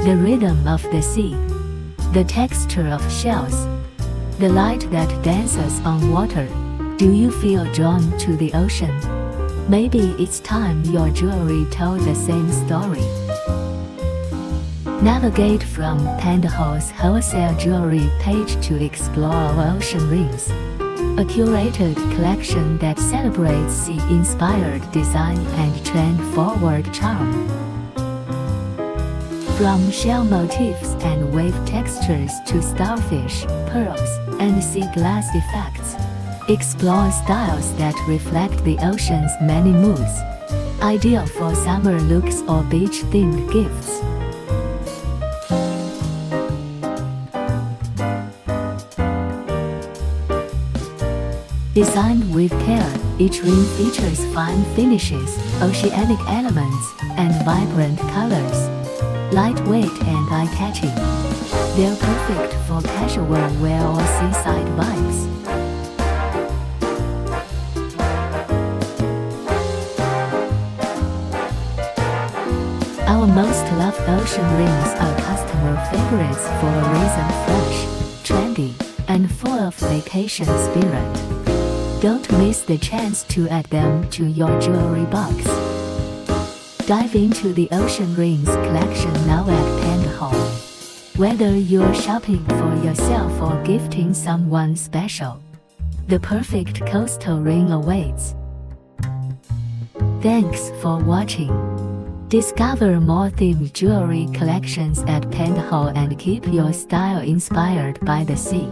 the rhythm of the sea, the texture of shells, the light that dances on water. Do you feel drawn to the ocean? Maybe it's time your jewelry told the same story. Navigate from PandaHall's wholesale jewelry page to explore our ocean rings, a curated collection that celebrates sea-inspired design and trend-forward charm. From shell motifs and wave textures to starfish, pearls, and sea glass effects, explore styles that reflect the ocean's many moods, ideal for summer looks or beach-themed gifts. Designed with care, each ring features fine finishes, oceanic elements, and vibrant colors. Lightweight and eye-catching, they're perfect for casual wear or seaside vibes. Our most loved ocean rings are customer favorites for a reason: fresh, trendy, and full of vacation spirit. Don't miss the chance to add them to your jewelry box. Dive into the Ocean Rings collection now at PandaHall. Whether you're shopping for yourself or gifting someone special, the perfect coastal ring awaits. Thanks for watching. Discover more themed jewelry collections at PandaHall and keep your style inspired by the sea.